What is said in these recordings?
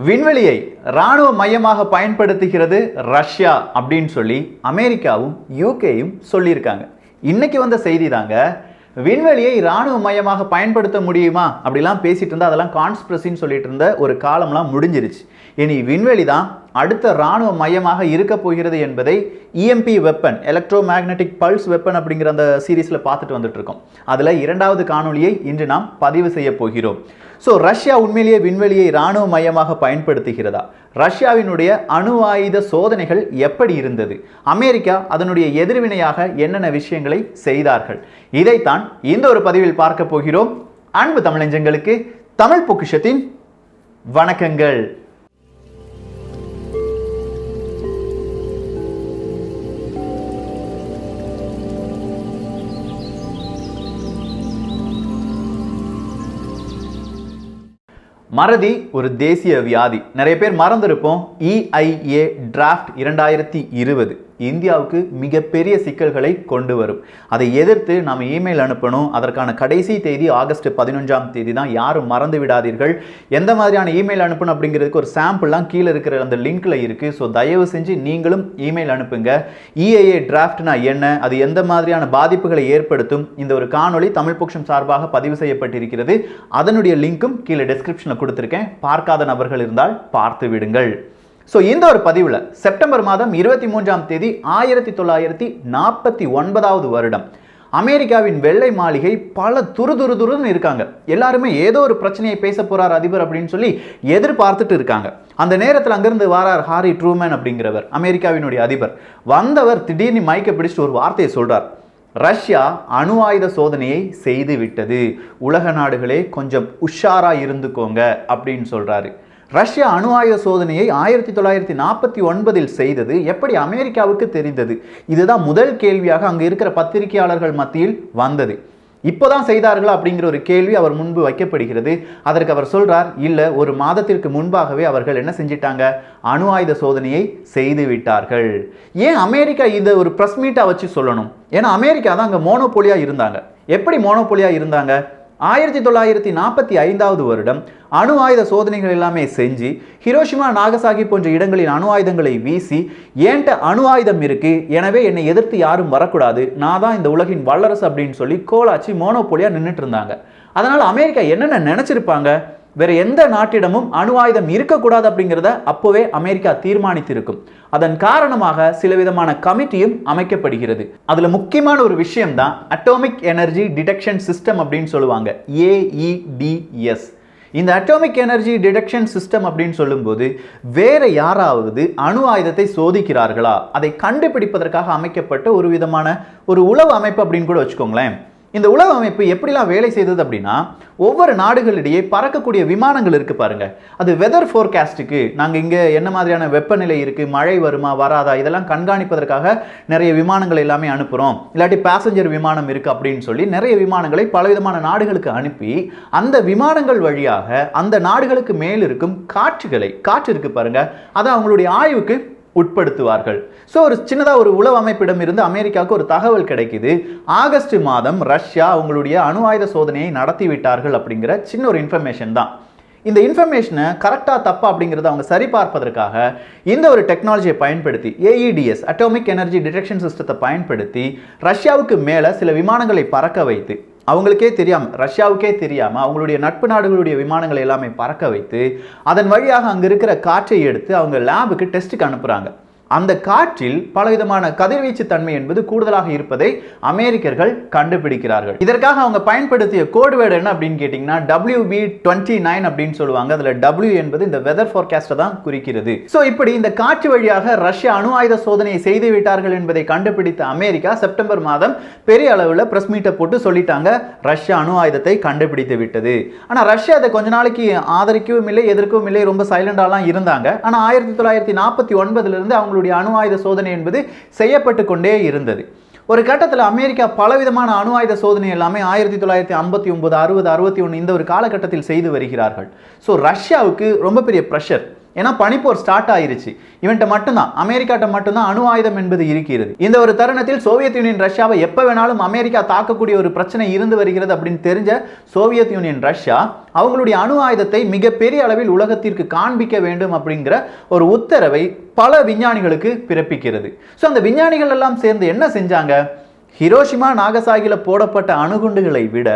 விண்வெளியை ராணுவ மையமாக பயன்படுத்துகிறது ரஷ்யா அப்படின்னு சொல்லி அமெரிக்காவும் யூகேயும் சொல்லியிருக்காங்க. இன்னைக்கு வந்த செய்தி தாங்க. விண்வெளியை ராணுவ மையமாக பயன்படுத்த முடியுமா அப்படிலாம் பேசிட்டு இருந்தா அதெல்லாம் கான்ஸ்பிரசின்னு சொல்லிட்டு இருந்த ஒரு காலம்லாம் முடிஞ்சிருச்சு. இனி விண்வெளி தான் அடுத்த ராணுவ மையமாக இருக்க போகிறது என்பதை EMP weapon, electro magnetic pulse weapon அப்படிங்கிற அந்த சீரீஸில் பார்த்துட்டு வந்துட்டு இருக்கோம். அதில் இரண்டாவது காணொலியை இன்று நாம் பதிவு செய்ய போகிறோம். ஸோ ரஷ்யா உண்மையிலேயே விண்வெளியை ராணுவ மையமாக பயன்படுத்துகிறதா? ரஷ்யாவினுடைய அணு ஆயுத சோதனைகள் எப்படி இருந்தது? அமெரிக்கா அதனுடைய எதிர்வினையாக என்னென்ன விஷயங்களை செய்தார்கள்? இதைத்தான் இந்த ஒரு பதிவில் பார்க்க போகிறோம். அன்பு தமிழஞ்சங்களுக்கு தமிழ் பொக்கிஷத்தின் வணக்கங்கள். மறதி ஒரு தேசிய வியாதி. நிறைய பேர் மறந்திருப்போம். EIA டிராஃப்ட் 2020 இந்தியாவுக்கு மிகப்பெரிய சிக்கல்களை கொண்டு வரும். அதை எதிர்த்து நாம் இமெயில் அனுப்பணும். அதற்கான கடைசி தேதி ஆகஸ்ட் 11ஆம் தேதி தான். யாரும் மறந்து விடாதீர்கள். எந்த மாதிரியான இமெயில் அனுப்பணும் அப்படிங்கிறதுக்கு ஒரு சாம்பிள்லாம் கீழே இருக்கிற அந்த லிங்க்ல இருக்கு. ஸோ தயவு செஞ்சு நீங்களும் இமெயில் அனுப்புங்க. EIA டிராஃப்ட்னா என்ன, அது எந்த மாதிரியான பாதிப்புகளை ஏற்படுத்தும், இந்த ஒரு காணொளி தமிழ் பொக்கிஷம் சார்பாக பதிவு செய்யப்பட்டிருக்கிறது. அதனுடைய லிங்க்கும் கீழே டிஸ்கிரிப்ஷனில் கொடுத்துருக்கேன். பார்க்காத நபர்கள் இருந்தால் பார்த்து விடுங்கள். ஸோ இந்த ஒரு பதிவில் செப்டம்பர் மாதம் 23ஆம் தேதி 1949வது வருடம் அமெரிக்காவின் வெள்ளை மாளிகை பல துருதுருன்னு இருக்காங்க. எல்லாருமே ஏதோ ஒரு பிரச்சனையை பேச போறார் அதிபர் அப்படின்னு சொல்லி எதிர்பார்த்துட்டு இருக்காங்க. அந்த நேரத்தில் அங்கிருந்து வாரார் ஹாரி ட்ரூமன் அப்படிங்கிறவர், அமெரிக்காவினுடைய அதிபர். வந்தவர் திடீர்னு மைக்க பிடிச்சிட்டு ஒரு வார்த்தையை சொல்றார். ரஷ்யா அணு ஆயுத சோதனையை செய்து விட்டது, உலக நாடுகளே கொஞ்சம் உஷாரா இருந்துக்கோங்க அப்படின்னு சொல்றாரு. ரஷ்யா அணு ஆயுத சோதனையை 1949 செய்தது எப்படி அமெரிக்காவுக்கு தெரிந்தது? இதுதான் முதல் கேள்வியாக அங்க இருக்கிற பத்திரிகையாளர்கள் மத்தியில் வந்தது. இப்போதான் செய்தார்களா அப்படிங்கிற ஒரு கேள்வி அவர் முன்பு வைக்கப்படுகிறது. அதற்கு அவர் சொல்றார், இல்ல, ஒரு மாதத்திற்கு முன்பாகவே அவர்கள் என்ன செஞ்சிட்டாங்க, அணு ஆயுத சோதனையை செய்து விட்டார்கள். ஏன் அமெரிக்கா இந்த ஒரு பிரஸ் மீட்டா வச்சு சொல்லணும்? ஏன்னா அமெரிக்கா தான் அங்க மோனோபோலியா இருந்தாங்க. எப்படி மோனோபோலியா இருந்தாங்க? 1945வது வருடம் அணு ஆயுத சோதனைகள் எல்லாமே செஞ்சு ஹிரோஷிமா, நாகசாகி போன்ற இடங்களில் அணு ஆயுதங்களை வீசி, ஏன்ட்ட அணு ஆயுதம் இருக்கு, எனவே என்னை எதிர்த்து யாரும் வரக்கூடாது, நான் தான் இந்த உலகின் வல்லரசு அப்படின்னு சொல்லி கோலாச்சி மோனோபோலியா நின்றுட்டு இருந்தாங்க. அதனால அமெரிக்கா என்னென்ன நினைச்சிருப்பாங்க? வேற எந்த நாட்டிடமும் அணு ஆயுதம் இருக்கக்கூடாது அப்படிங்கிறத அப்போவே அமெரிக்கா தீர்மானித்திருக்கும். அதன் காரணமாக சில விதமான கமிட்டியும் அமைக்கப்படுகிறது. அதுல முக்கியமான ஒரு விஷயம் தான் அட்டாமிக் எனர்ஜி டிடெக்ஷன் சிஸ்டம் அப்படின்னு சொல்லுவாங்க, AEDS. இந்த அட்டாமிக் எனர்ஜி டிடெக்ஷன் சிஸ்டம் அப்படின்னு சொல்லும்போது வேற யாராவது அணு ஆயுதத்தை சோதிக்கிறார்களா, அதை கண்டுபிடிப்பதற்காக அமைக்கப்பட்ட ஒரு விதமான ஒரு உளவு அமைப்பு அப்படின்னு கூட வச்சுக்கோங்களேன். இந்த உளவு அமைப்பு எப்படிலாம் வேலை செய்தது அப்படின்னா, ஒவ்வொரு நாடுகளிடையே பறக்கக்கூடிய விமானங்கள் இருக்கு பாருங்க, அது வெதர் ஃபோர்காஸ்ட்டுக்கு நாங்கள் இங்கே என்ன மாதிரியான வெப்பநிலை இருக்கு, மழை வருமா வராதா, இதெல்லாம் கண்காணிப்பதற்காக நிறைய விமானங்கள் எல்லாமே அனுப்புகிறோம். இல்லாட்டி பேசஞ்சர் விமானம் இருக்கு அப்படின்னு சொல்லி நிறைய விமானங்களை பலவிதமான நாடுகளுக்கு அனுப்பி அந்த விமானங்கள் வழியாக அந்த நாடுகளுக்கு மேல் இருக்கும் காற்று இருக்கு பாருங்க, அதை அவங்களுடைய ஆய்வுக்கு உட்படுத்துவார்கள். ஸோ ஒரு சின்னதாக ஒரு உளவு அமைப்பிடம் இருந்து அமெரிக்காவுக்கு ஒரு தகவல் கிடைக்குது. ஆகஸ்ட் மாதம் ரஷ்யா அவங்களுடைய அணு ஆயுத சோதனையை நடத்தி விட்டார்கள் அப்படிங்கிற சின்ன ஒரு இன்ஃபர்மேஷன் தான். இந்த இன்ஃபர்மேஷனை கரெக்டாக தப்பா அப்படிங்கிறத அவங்க சரி பார்ப்பதற்காக இந்த ஒரு டெக்னாலஜியை பயன்படுத்தி, AEDS அட்டாமிக் எனர்ஜி டிடெக்ஷன் சிஸ்டத்தை பயன்படுத்தி ரஷ்யாவுக்கு மேலே சில விமானங்களை பறக்க வைத்து, அவங்களுக்கே தெரியாம, ரஷ்யாவுக்கே தெரியாம அவங்களுடைய நட்பு நாடுகளுடைய விமானங்களை எல்லாமே பறக்க வைத்து அதன் வழியாக அங்க இருக்கிற காற்றை எடுத்து அவங்க லேபுக்கு டெஸ்ட்டுக்கு அனுப்புறாங்க. அந்த காற்றில் பலவிதமான கதிர்வீச்சு தன்மை என்பது கூடுதலாக இருப்பதை அமெரிக்கர்கள் கண்டுபிடிக்கிறார்கள். இதற்காக அவங்க பயன்படுத்திய கோட் வேர்டு என்ன அப்படின்னு கேட்டீங்கன்னா WB29 அப்படின்னு சொல்லுவாங்க. அதுல W என்பது இந்த வெதர் ஃபோர்காஸ்ட் தான் குறிக்கிறது. சோ இப்படி இந்த காற்று வழியாக ரஷ்யா அணு ஆயுத சோதனையை செய்து விட்டார்கள் என்பதை கண்டுபிடித்த அமெரிக்கா செப்டம்பர் மாதம் பெரிய அளவில் பிரஸ் மீட்டை போட்டு சொல்லிட்டாங்க, ரஷ்யா அணு ஆயுதத்தை கண்டுபிடித்து விட்டது. ஆனா ரஷ்யா அதை கொஞ்ச நாளைக்கு ஆதரிக்கவும் இல்லை, எதிர்க்கவும் இல்லை, ரொம்ப சைலண்டாலாம் இருந்தாங்க. ஆனா 1949 இருந்து அவங்க அணு ஆயுத சோதனை என்பது செய்யப்பட்டு கொண்டே இருந்தது. ஒரு கட்டத்தில் அமெரிக்கா பலவிதமான அணு ஆயுத சோதனை எல்லாமே 1959, 60, 61 இந்த ஒரு காலகட்டத்தில் செய்து வருகிறார்கள். ஸோ ரஷ்யாவுக்கு ரொம்ப பெரிய ப்ரெஷர். ஏன்னா பனிப்போர் ஸ்டார்ட் ஆயிருச்சு. இவன்ட்ட மட்டும்தான், அமெரிக்காட்ட மட்டும்தான் அணு ஆயுதம் என்பது இருக்கிறது. இந்த ஒரு தருணத்தில் சோவியத் யூனியன் ரஷ்யாவை எப்ப வேணாலும் அமெரிக்கா தாக்கக்கூடிய ஒரு பிரச்சனை இருந்து வருகிறது அப்படின்னு தெரிஞ்ச சோவியத் யூனியன் ரஷ்யா அவங்களுடைய அணு ஆயுதத்தை மிகப்பெரிய அளவில் உலகத்திற்கு காண்பிக்க வேண்டும் அப்படிங்கிற ஒரு உத்தரவை பல விஞ்ஞானிகளுக்கு பிறப்பிக்கிறது. ஸோ அந்த விஞ்ஞானிகள் எல்லாம் சேர்ந்து என்ன செஞ்சாங்க? ஹிரோஷிமா நாகசாகில போடப்பட்ட அணுகுண்டுகளை விட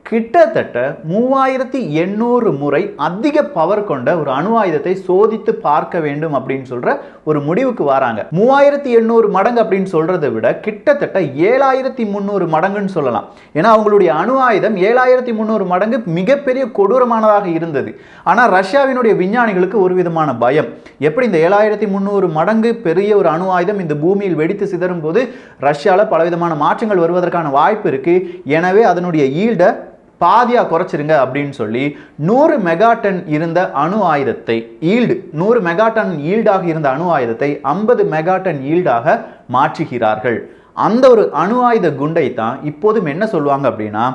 கிட்டத்தட்ட 3800 முறை அதிக பவர் கொண்ட ஒரு அணு ஆயுதத்தை சோதித்து பார்க்க வேண்டும் அப்படின்னு சொல்ற ஒரு முடிவுக்கு வராங்க. 3800 மடங்கு அப்படின்னு சொல்றதை விட கிட்டத்தட்ட 7300 மடங்குன்னு சொல்லலாம். ஏன்னா அவங்களுடைய அணு ஆயுதம் 7300 மடங்கு மிகப்பெரிய கொடூரமானதாக இருந்தது. ஆனா ரஷ்யாவினுடைய விஞ்ஞானிகளுக்கு ஒரு விதமான பயம். எப்படி இந்த 7300 மடங்கு பெரிய ஒரு அணு ஆயுதம் இந்த பூமியில் வெடித்து சிதறும் போது ரஷ்யால பலவிதமான மாற்றங்கள் வருவதற்கான வாய்ப்பு இருக்கு. எனவே அதனுடைய ஈல்ட பாதியா குறைச்சிருங்க அப்படின்னு சொல்லி 100 மெகாடன் இருந்த அணு ஆயுதத்தை ஈல்டு 100 மெகாடன் ஈல்டாக இருந்த அணு ஆயுதத்தை 50 மெகாடன் ஈல்டாக மாற்றுகிறார்கள். அந்த ஒரு அணு ஆயுத குண்டை தான் இப்போதும் என்ன சொல்லுவாங்க அப்படின்னா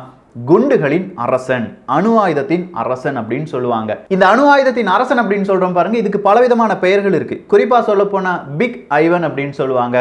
குண்டுகளின் அரசன், அணு ஆயுதத்தின் அரசன் அப்படின்னு சொல்லுவாங்க. இந்த அணு ஆயுதத்தின் அரசன் அப்படின்னு சொல்றோம் பாருங்க, இதுக்கு பலவிதமான பெயர்கள் இருக்கு. குறிப்பா சொல்ல போனா பிக் ஐவன் அப்படின்னு சொல்லுவாங்க,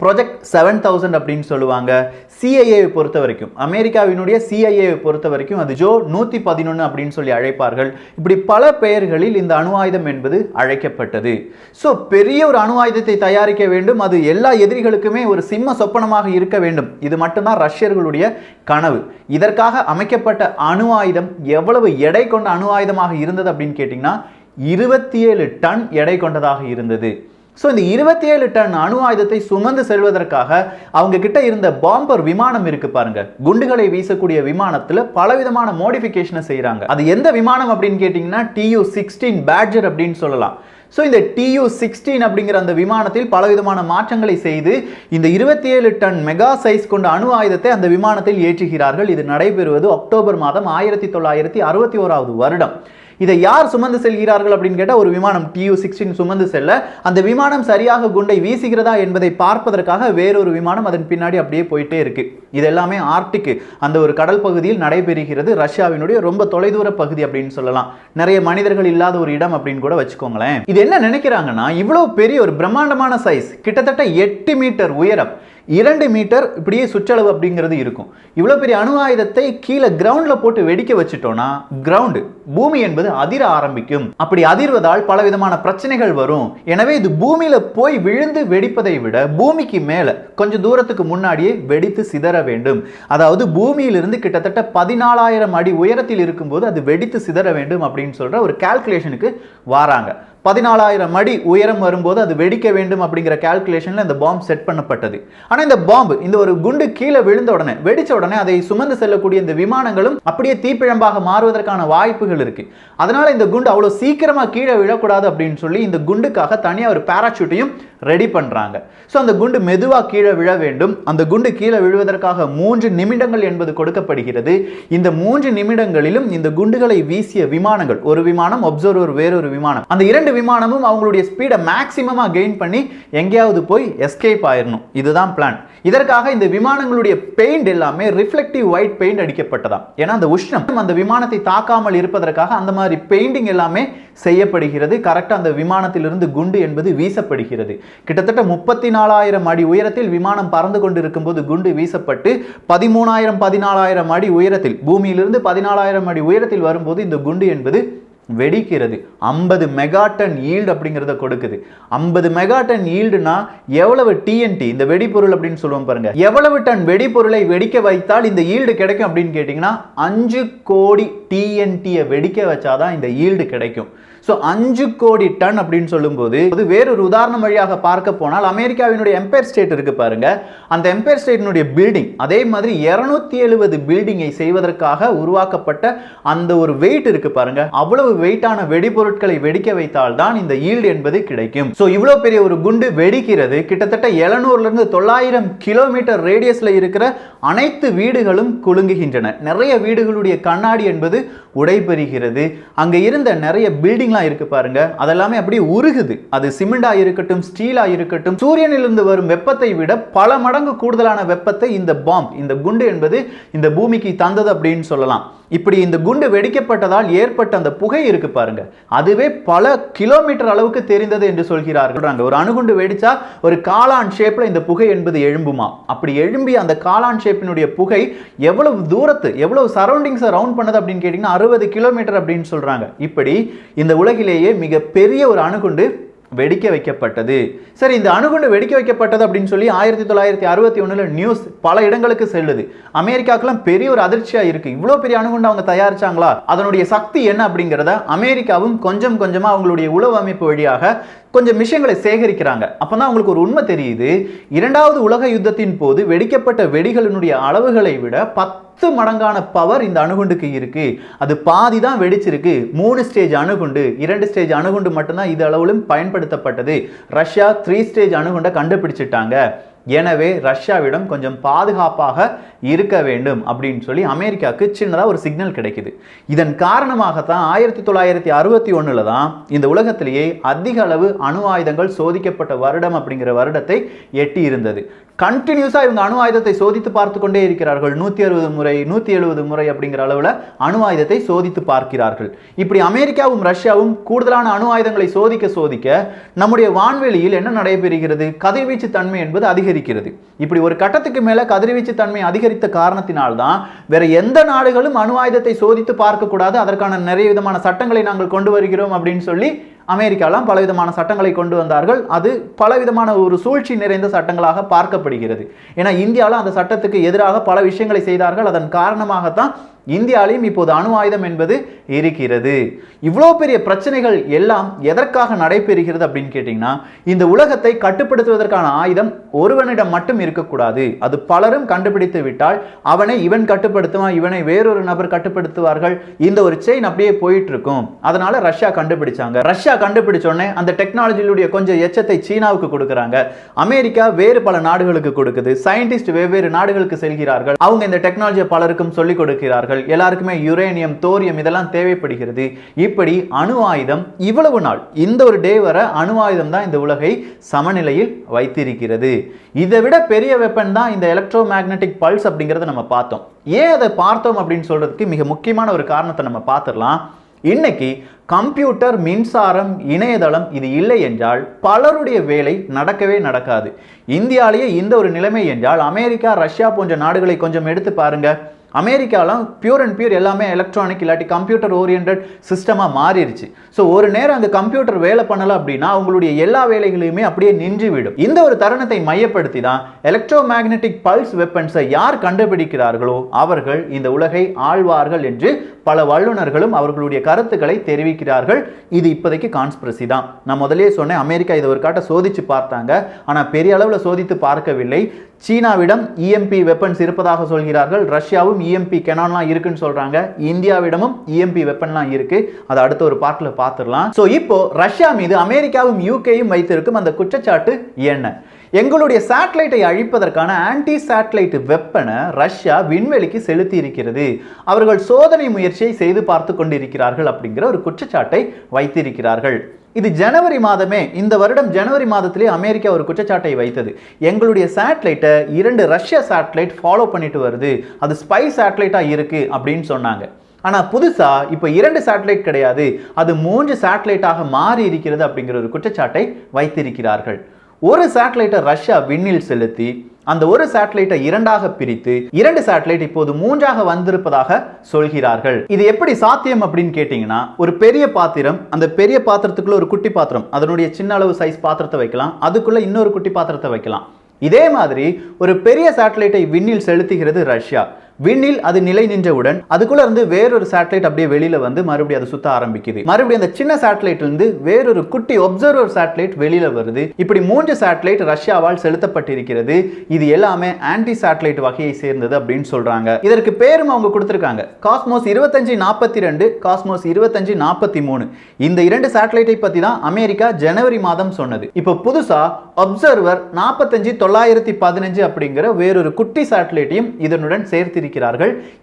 ப்ராஜெக்ட் 7000 அப்படின்னு சொல்லுவாங்க. CIA பொறுத்த வரைக்கும், அமெரிக்காவினுடைய CIA பொறுத்த வரைக்கும் அது ஜோ 111 அப்படின்னு சொல்லி அழைப்பார்கள். இப்படி பல பெயர்களில் இந்த அணு ஆயுதம் என்பது அழைக்கப்பட்டது. ஸோ பெரிய ஒரு அணு ஆயுதத்தை தயாரிக்க வேண்டும், அது எல்லா எதிரிகளுக்குமே ஒரு சிம்ம சொப்பனமாக இருக்க வேண்டும். இது மட்டும்தான் ரஷ்யர்களுடைய கனவு. இதற்காக அமைக்கப்பட்ட அணு ஆயுதம் எவ்வளவு எடை கொண்ட அணு ஆயுதமாக இருந்தது அப்படின்னு கேட்டீங்கன்னா 27 டன் எடை கொண்டதாக இருந்தது. ஸோ இந்த 27 டன் அணு ஆயுதத்தை சுமந்து செல்வதற்காக அவங்க கிட்ட இருந்த பாம்பர் விமானம் இருக்கு பாருங்க, குண்டுகளை வீசக்கூடிய விமானத்தில் பலவிதமான மோடிஃபிகேஷனை செய்கிறாங்க. அது எந்த விமானம் அப்படின்னு கேட்டிங்கன்னா Tu-16 பேட்ஜர் அப்படின்னு சொல்லலாம். ஸோ இந்த Tu-16 அப்படிங்கிற அந்த விமானத்தில் பலவிதமான மாற்றங்களை செய்து இந்த 27 டன் மெகா சைஸ் கொண்ட அணு ஆயுதத்தை அந்த விமானத்தில் ஏற்றுகிறார்கள். இது நடைபெறுவது அக்டோபர் மாதம் 1961 வருடம். இதை யார் சுமந்து செல்கிறார்கள் அப்படின்னு கேட்டால் ஒரு விமானம் Tu-16 சுமந்து செல்ல அந்த விமானம் சரியாக குண்டை வீசுகிறதா என்பதை பார்ப்பதற்காக வேறொரு விமானம் அதன் பின்னாடி அப்படியே போயிட்டே இருக்கு. இது எல்லாமே ஆர்டிக் அந்த ஒரு கடல் பகுதியில் நடைபெறுகிறது. ரஷ்யாவினுடைய ரொம்ப தொலைதூர பகுதி அப்படின்னு சொல்லலாம், நிறைய மனிதர்கள் இல்லாத ஒரு இடம் அப்படின்னு கூட வச்சுக்கோங்களேன். இது என்ன நினைக்கிறாங்கன்னா இவ்வளவு பெரிய ஒரு பிரம்மாண்டமான சைஸ், கிட்டத்தட்ட 8 மீட்டர் உயரம், 2 மீட்டர் இப்படியே சுற்றளவு அப்படிங்கிறது இருக்கும். இவ்வளவு பெரிய அணு ஆயுதத்தை கீழே கிரவுண்ட்ல போட்டு வெடிக்க வச்சுட்டோம்னா கிரவுண்ட் பூமி என்பது அதிர ஆரம்பிக்கும். அப்படி அதிர்வதால் பலவிதமான பிரச்சனைகள் வரும். எனவே இது பூமியில போய் விழுந்து வெடிப்பதை விட பூமிக்கு மேல கொஞ்சம் தூரத்துக்கு முன்னாடியே வெடித்து சிதற வேண்டும். அதாவது பூமியிலிருந்து கிட்டத்தட்ட 14,000 அடி உயரத்தில் இருக்கும்போது அது வெடித்து சிதற வேண்டும் அப்படின்னு சொல்ற ஒரு கால்குலேஷனுக்கு வராங்க. 14,000 அடி உயரம் வரும்போது அது வெடிக்க வேண்டும் அப்படிங்கிற கால்குலேஷன்ல இந்த பாம்பு செட் பண்ணப்பட்டது. ஆனா இந்த பாம்பு, இந்த ஒரு குண்டு கீழே விழுந்த உடனே, வெடிச்ச உடனே அதை சுமந்து செல்லக்கூடிய இந்த விமானங்களும் அப்படியே தீப்பிழம்பாக மாறுவதற்கான வாய்ப்புகள் இருக்கு. அதனால இந்த குண்டு அவ்வளவு சீக்கிரமா கீழே விழக்கூடாது அப்படின்னு சொல்லி இந்த குண்டுக்காக தனியா ஒரு பாராசூட்டையும் ரெடி பண்றாங்க. ஸோ அந்த குண்டு மெதுவா கீழே விழ வேண்டும். அந்த குண்டு கீழே விழுவதற்காக 3 நிமிடங்கள் என்பது கொடுக்கப்படுகிறது. இந்த 3 நிமிடங்களிலும் இந்த குண்டுகளை வீசிய விமானங்கள், ஒரு விமானம் அப்சர்வர் வேறொரு விமானம், அந்த 2 விமானமும் அவங்களுடைய ஸ்பீடை மேக்ஸிமமா கெயின் பண்ணி எங்கேயாவது போய் எஸ்கேப் ஆயிரணும். இதுதான் பிளான். இதற்காக இந்த விமானங்களுடைய பெயிண்ட் எல்லாமே ரிஃப்ளெக்டிவ் ஒயிட் பெயிண்ட் அடிக்கப்பட்டதாம். ஏன்னா அந்த உஷ்ணம் அந்த விமானத்தை தாக்காமல் இருப்பதற்காக அந்த மாதிரி பெயிண்டிங் எல்லாமே செய்யப்படுகிறது. கரெக்டா அந்த விமானத்திலிருந்து குண்டு என்பது வீசப்படுகிறது. கிட்டத்தட்ட 34,000 அடி உயரத்தில் விமானம் பறந்து கொண்டிருக்கும் போது குண்டு வீசப்பட்டு 13,000 14,000 அடி உயரத்தில், பூமியிலிருந்து 14,000 அடி உயரத்தில் வரும்போது இந்த குண்டு என்பது வெடிக்கிறது. 50 மெகாடன் ஈல்டு அப்படிங்கிறத கொடுக்குது. 50 மெகாடன் ஈல்டுனா எவ்வளவு TNT, இந்த வெடிப்பொருள் அப்படின்னு சொல்லுவோம் பாருங்க, எவ்வளவு டன் வெடிப்பொருளை வெடிக்க வைத்தால் இந்த ஈல்டு கிடைக்கும் அப்படின்னு கேட்டீங்கன்னா 5 கோடி TNT-யை வெடிக்க வச்சாதான் இந்த ஈல்டு கிடைக்கும். ஸோ 5 கோடி டன் அப்படின்னு சொல்லும்போது வேறொரு உதாரணம் வழியாக பார்க்க போனால் அமெரிக்காவினுடைய எம்பயர் ஸ்டேட் இருக்கு பாருங்க, அந்த எம்பயர் ஸ்டேட்டினுடைய பில்டிங், அதே மாதிரி 270 பில்டிங்கை செய்வதற்காக உருவாக்கப்பட்ட அந்த ஒரு வெயிட் இருக்கு பாருங்க, அவ்வளவு வெயிட்டான வெடிபொருட்களை வெடிக்க வைத்தால் தான் இந்த ஈல்டு என்பது கிடைக்கும். ஸோ இவ்வளவு பெரிய ஒரு குண்டு வெடிக்கிறது. கிட்டத்தட்ட 700 இருந்து 900 கிலோமீட்டர் ரேடியஸ்ல இருக்கிற அனைத்து வீடுகளும் குலுங்குகின்றன. நிறைய வீடுகளுடைய கண்ணாடி என்பது உடைபெறுகிறது. அங்க இருந்த நிறைய பில்டிங் இருக்கு பாருங்க, அதெல்லாமே அப்படியே உருகுது. அது சிமெண்டா இருக்கட்டும், ஸ்டீலா இருக்கட்டும், சூரியனிலிருந்து வரும் வெப்பத்தை விட பல மடங்கு கூடுதலான வெப்பத்தை இந்த பாம்பு, இந்த குண்டு என்பது இந்த பூமிக்கு தந்தது அப்படின்னு சொல்லலாம். இப்படி இந்த குண்டு வெடிக்கப்பட்டதால் ஏற்பட்ட அந்த புகை இருக்கு பாருங்க, அதுவே பல கிலோமீட்டர் அளவுக்கு தெரிந்தது என்று சொல்கிறார்கள். ஒரு அணுகுண்டு வெடிச்சா ஒரு காளான் ஷேப்ல இந்த புகை என்பது எழும்புமா, அப்படி எழும்பி அந்த காளான் ஷேப்பினுடைய புகை எவ்வளவு தூரத்து எவ்வளவு சரௌண்டிங்ஸ் ரவுண்ட் பண்ணது அப்படின்னு கேட்டீங்கன்னா 60 கிலோமீட்டர் அப்படின்னு சொல்றாங்க. இப்படி இந்த உலகிலேயே மிக பெரிய ஒரு அணுகுண்டு வெடிக்க வைக்கப்பட்டது. சரி, இந்த அணுகுண்டு வெடிக்க வைக்கப்பட்டது அப்படின்னு சொல்லி 1961 நியூஸ் பல இடங்களுக்கு செல்லுது. அமெரிக்காக்கெல்லாம் பெரிய ஒரு அதிர்ச்சியா இருக்கு. இவ்வளவு பெரிய அணுகுண்டு அவங்க தயாரிச்சாங்களா, அதனுடைய சக்தி என்ன அப்படிங்கிறத அமெரிக்காவும் கொஞ்சம் கொஞ்சமா அவங்களுடைய உளவு அமைப்பு வழியாக கொஞ்சம் விஷயங்களை சேகரிக்கிறாங்க. அப்பதான் அவங்களுக்கு ஒரு உண்மை தெரியுது, இரண்டாவது உலக யுத்தத்தின் போது வெடிக்கப்பட்ட வெடிகளினுடைய அளவுகளை விட 10 மடங்கான பவர் இந்த அணுகுண்டுக்கு இருக்கு. அது பாதி தான் வெடிச்சிருக்கு. 3 ஸ்டேஜ் அணுகுண்டு, 2 ஸ்டேஜ் அணுகுண்டு மட்டும்தான் இது அளவிலும் பயன்படுத்தப்பட்டது. ரஷ்யா 3 ஸ்டேஜ் அணுகுண்டை கண்டுபிடிச்சிட்டாங்க. எனவே ரஷ்யாவிடம் கொஞ்சம் பாதுகாப்பாக இருக்க வேண்டும் அப்படின்னு சொல்லி அமெரிக்காவுக்கு சின்னதாக ஒரு சிக்னல் கிடைக்குது. இதன் காரணமாகத்தான் 1961 தான் இந்த உலகத்திலேயே அதிக அளவு அணு ஆயுதங்கள் சோதிக்கப்பட்ட வருடம் அப்படிங்கிற வருடத்தை எட்டி இருந்தது. கண்டினியூஸா இவங்க அணு ஆயுதத்தை சோதித்து பார்த்து கொண்டே இருக்கிறார்கள். 160 முறை 170 முறை அப்படிங்கிற அளவில் அணு ஆயுதத்தை சோதித்து பார்க்கிறார்கள். இப்படி அமெரிக்காவும் ரஷ்யாவும் கூடுதலான அணு ஆயுதங்களை சோதிக்க நம்முடைய வான்வெளியில் என்ன நடைபெறுகிறது, கதிர்வீச்சு தன்மை என்பது அதிகரிக்கிறது. இப்படி ஒரு கட்டத்துக்கு மேல கதிர்வீச்சு தன்மை அதிகரித்த காரணத்தினால்தான் வேற எந்த நாடுகளும் அணு ஆயுதத்தை சோதித்து பார்க்க கூடாது, அதற்கான நிறைய விதமான சட்டங்களை நாங்கள் கொண்டு வருகிறோம் அப்படின்னு சொல்லி அமெரிக்காலாம் பலவிதமான சட்டங்களை கொண்டு வந்தார்கள். அது பலவிதமான ஒரு சூழ்ச்சி நிறைந்த சட்டங்களாக பார்க்கப்படுகிறது. ஏன்னா இந்தியாவில் அந்த சட்டத்துக்கு எதிராக பல விஷயங்களை செய்தார்கள். அதன் காரணமாகத்தான் இந்தியாவிலும் இப்போது அணு ஆயுதம் என்பது இருக்கிறது. இவ்வளோ பெரிய பிரச்சனைகள் எல்லாம் எதற்காக நடைபெறுகிறது அப்படின்னு கேட்டிங்கன்னா, இந்த உலகத்தை கட்டுப்படுத்துவதற்கான ஆயுதம் ஒருவனிடம் மட்டும் இருக்கக்கூடாது. அது பலரும் கண்டுபிடித்து விட்டால் அவனை இவன் கட்டுப்படுத்துவான், இவனை வேறொரு நபர் கட்டுப்படுத்துவார்கள். இந்த ஒரு செயின் அப்படியே போயிட்டு இருக்கும். அதனால ரஷ்யா கண்டுபிடிச்சாங்க. ரஷ்யா கண்டுபிடிச்சோடனே அந்த டெக்னாலஜியுடைய கொஞ்சம் எச்சத்தை சீனாவுக்கு கொடுக்குறாங்க. அமெரிக்கா வேறு பல நாடுகளுக்கு கொடுக்குது. சயின்டிஸ்ட் வெவ்வேறு நாடுகளுக்கு செல்கிறார்கள். அவங்க இந்த டெக்னாலஜியை பலருக்கும் சொல்லிக் கொடுக்கிறார்கள். எல்லாருக்குமே யுரேனியம், தோரியம் இதெல்லாம் தேவைப்படுகிறது. இப்படி அணு ஆயுதம் இவ்வளவு நாள் இந்த ஒரு டே வர அணு ஆயுதம் தான் இந்த உலகை சமநிலையில் வைத்திருக்கிறது. இதை விட பெரிய வெப்பன் தான் இந்த எலக்ட்ரோ மேக்னெட்டிக் பல்ஸ் அப்படிங்கறத நம்ம பார்த்தோம். ஏன் அதை பார்த்தோம் அப்படின்னு சொல்றதுக்கு மிக முக்கியமான ஒரு காரணத்தை நம்ம பார்த்துடலாம். இன்னைக்கு கம்ப்யூட்டர், மின்சாரம், இணையதளம் இது இல்லை என்றால் பலருடைய வேலை நடக்கவே நடக்காது. இந்தியாவிலேயே இந்த ஒரு நிலைமை என்றால் அமெரிக்கா, ரஷ்யா போன்ற நாடுகளை கொஞ்சம் எடுத்து பாருங்க. அமெரிக்காலாம் பியூர் அண்ட் பியூர் எல்லாமே எலக்ட்ரானிக் இல்லாட்டி கம்ப்யூட்டர் ஓரியன்ட் சிஸ்டமாக மாறிடுச்சு. ஸோ ஒரு நேரம் அங்கே கம்ப்யூட்டர் வேலை பண்ணலை அப்படின்னா அவங்களுடைய எல்லா வேலைகளையுமே அப்படியே நின்று விடும். இந்த ஒரு தருணத்தை மையப்படுத்தி தான் எலக்ட்ரோ மேக்னெட்டிக் பல்ஸ் வெப்பன்ஸை யார் கண்டுபிடிக்கிறார்களோ அவர்கள் இந்த உலகை ஆழ்வார்கள் என்று பல வல்லுநர்களும் அவர்களுடைய கருத்துக்களை தெரிவிக்கிறார்கள். இது இப்போதைக்கு கான்ஸ்பிரசி தான். நான் முதலே சொன்னேன், அமெரிக்கா இதை ஒரு காட்ட சோதிச்சு பார்த்தாங்க. ஆனால் பெரிய அளவில் சோதித்து பார்க்கவில்லை. சீனாவிடம் EMP வெப்பன்ஸ் இருப்பதாக சொல்கிறார்கள். ரஷ்யாவும் EMP கெனான்லாம் இருக்குன்னு சொல்றாங்க. இந்தியாவிடமும் EMP வெப்பன்லாம் இருக்கு. அதை அடுத்த ஒரு பார்ட்ல பார்த்துடலாம். ஸோ இப்போ ரஷ்யா மீது அமெரிக்காவும் UKயும் வைத்திருக்கும் அந்த குற்றச்சாட்டு என்ன? எங்களுடைய சேட்டலைட்டை அழிப்பதற்கான ஆன்டி சேட்டலைட் வெப்பனை ரஷ்யா விண்வெளிக்கு செலுத்தி இருக்கிறது. அவர்கள் சோதனை முயற்சியை செய்து பார்த்து கொண்டிருக்கிறார்கள் அப்படிங்கிற ஒரு குற்றச்சாட்டை வைத்திருக்கிறார்கள். இது ஜனவரி மாதமே, இந்த வருடம் ஜனவரி மாதத்திலே அமெரிக்கா ஒரு குற்றச்சாட்டை வைத்தது. எங்களுடைய சேட்டலைட்டை 2 ரஷ்ய சேட்டலைட் ஃபாலோ பண்ணிட்டு வருது, அது ஸ்பை சேட்டலைட்டா இருக்கு அப்படின்னு சொன்னாங்க. ஆனா புதுசா இப்ப 2 சேட்டலைட் கிடையாது, அது 3 சேட்டலைட்டாக மாறி இருக்கிறது அப்படிங்கிற ஒரு குற்றச்சாட்டை வைத்திருக்கிறார்கள். ஒரு சேட்டலைட்டை ரஷ்யா விண்ணில் செலுத்தி அந்த ஒரு சேட்டலைட்டை 2ஆக பிரித்து 2 சேட்டலைட் இப்போது 3ஆக வந்திருப்பதாக சொல்கிறார்கள். இது எப்படி சாத்தியம் அப்படின்னு கேட்டீங்கன்னா, ஒரு பெரிய பாத்திரம், அந்த பெரிய பாத்திரத்துக்குள்ள ஒரு குட்டி பாத்திரம், அதனுடைய சின்ன அளவு சைஸ் பாத்திரத்தை வைக்கலாம், அதுக்குள்ள இன்னொரு குட்டி பாத்திரத்தை வைக்கலாம். இதே மாதிரி ஒரு பெரிய சேட்டலைட்டை விண்ணில் செலுத்துகிறது ரஷ்யா. விண்ணில் அது நிலை நின்றவுடன் அதுக்குள்ள இருந்து வேறொரு சேட்டலைட் அப்படியே வெளியில வந்து மறுபடியும் அது சுத்த ஆரம்பிக்குது. மறுபடியும் அந்த சின்ன சேட்டலைட்ல இருந்து வேறொரு குட்டி ஒப்சர்வர் சேட்டலைட் வெளியில வருது. இப்படி 3 சேட்டலைட் ரஷ்யாவால் செலுத்தப்பட்டிருக்கிறது. இது எல்லாமே ஆன்டி சேட்டலைட் வகையை சேர்ந்தது அப்படின்னு சொல்றாங்க. இதற்கு பேரும் அவங்க கொடுத்திருக்காங்க, காஸ்மோஸ் 2542, காஸ்மோஸ் 2543. இந்த 2 சேட்டலைட்டை பத்தி தான் அமெரிக்கா ஜனவரி மாதம் சொன்னது. இப்போ புதுசா ஒப்சர்வர் 45915 அப்படிங்கிற வேறொரு குட்டி சேட்டலைட்டையும் இதனுடன் சேர்த்து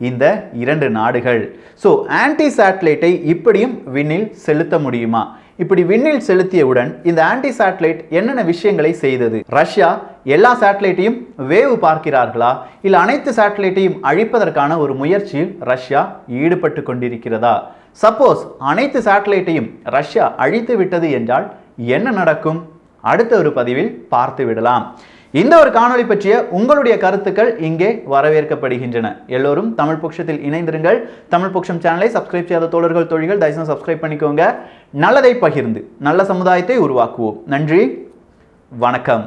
இந்த 2 நாடுகள். சோ ஆன்டி சேட்டலைட்டை இப்படியும் விண்ணில் செலுத்த முடியுமா? இப்படி விண்ணில் செலுத்தியவுடன் இந்த ஆன்டி சேட்டலைட் என்னென்ன விஷயங்களை செய்தது? ரஷ்யா எல்லா சேட்டலைட்டையும் வேவு பார்க்கிறார்களா, இல்ல அனைத்து சேட்டலைட்டையும் அழிப்பதற்கான ஒரு முயற்சியில் ரஷ்யா ஈடுபட்டு கொண்டிருக்கிறதா? சப்போஸ் அனைத்து சேட்டலைட்டையும் ரஷ்யா அழித்து விட்டது என்றால் என்ன நடக்கும்? அடுத்த ஒரு பதிவில் பார்த்து விடலாம். இந்த ஒரு காணொளி பற்றிய உங்களுடைய கருத்துக்கள் இங்கே வரவேற்கப்படுகின்றன. எல்லோரும் தமிழ் பொக்கிஷத்தில் இணைந்திருங்கள். தமிழ் பொக்கிஷம் சேனலை சப்ஸ்கிரைப் செய்யாத தோழர்கள் தோழிகள் தயவுசெய்து சப்ஸ்கிரைப் பண்ணிக்கோங்க. நல்லதை பகிர்ந்து நல்ல சமுதாயத்தை உருவாக்குவோம். நன்றி, வணக்கம்.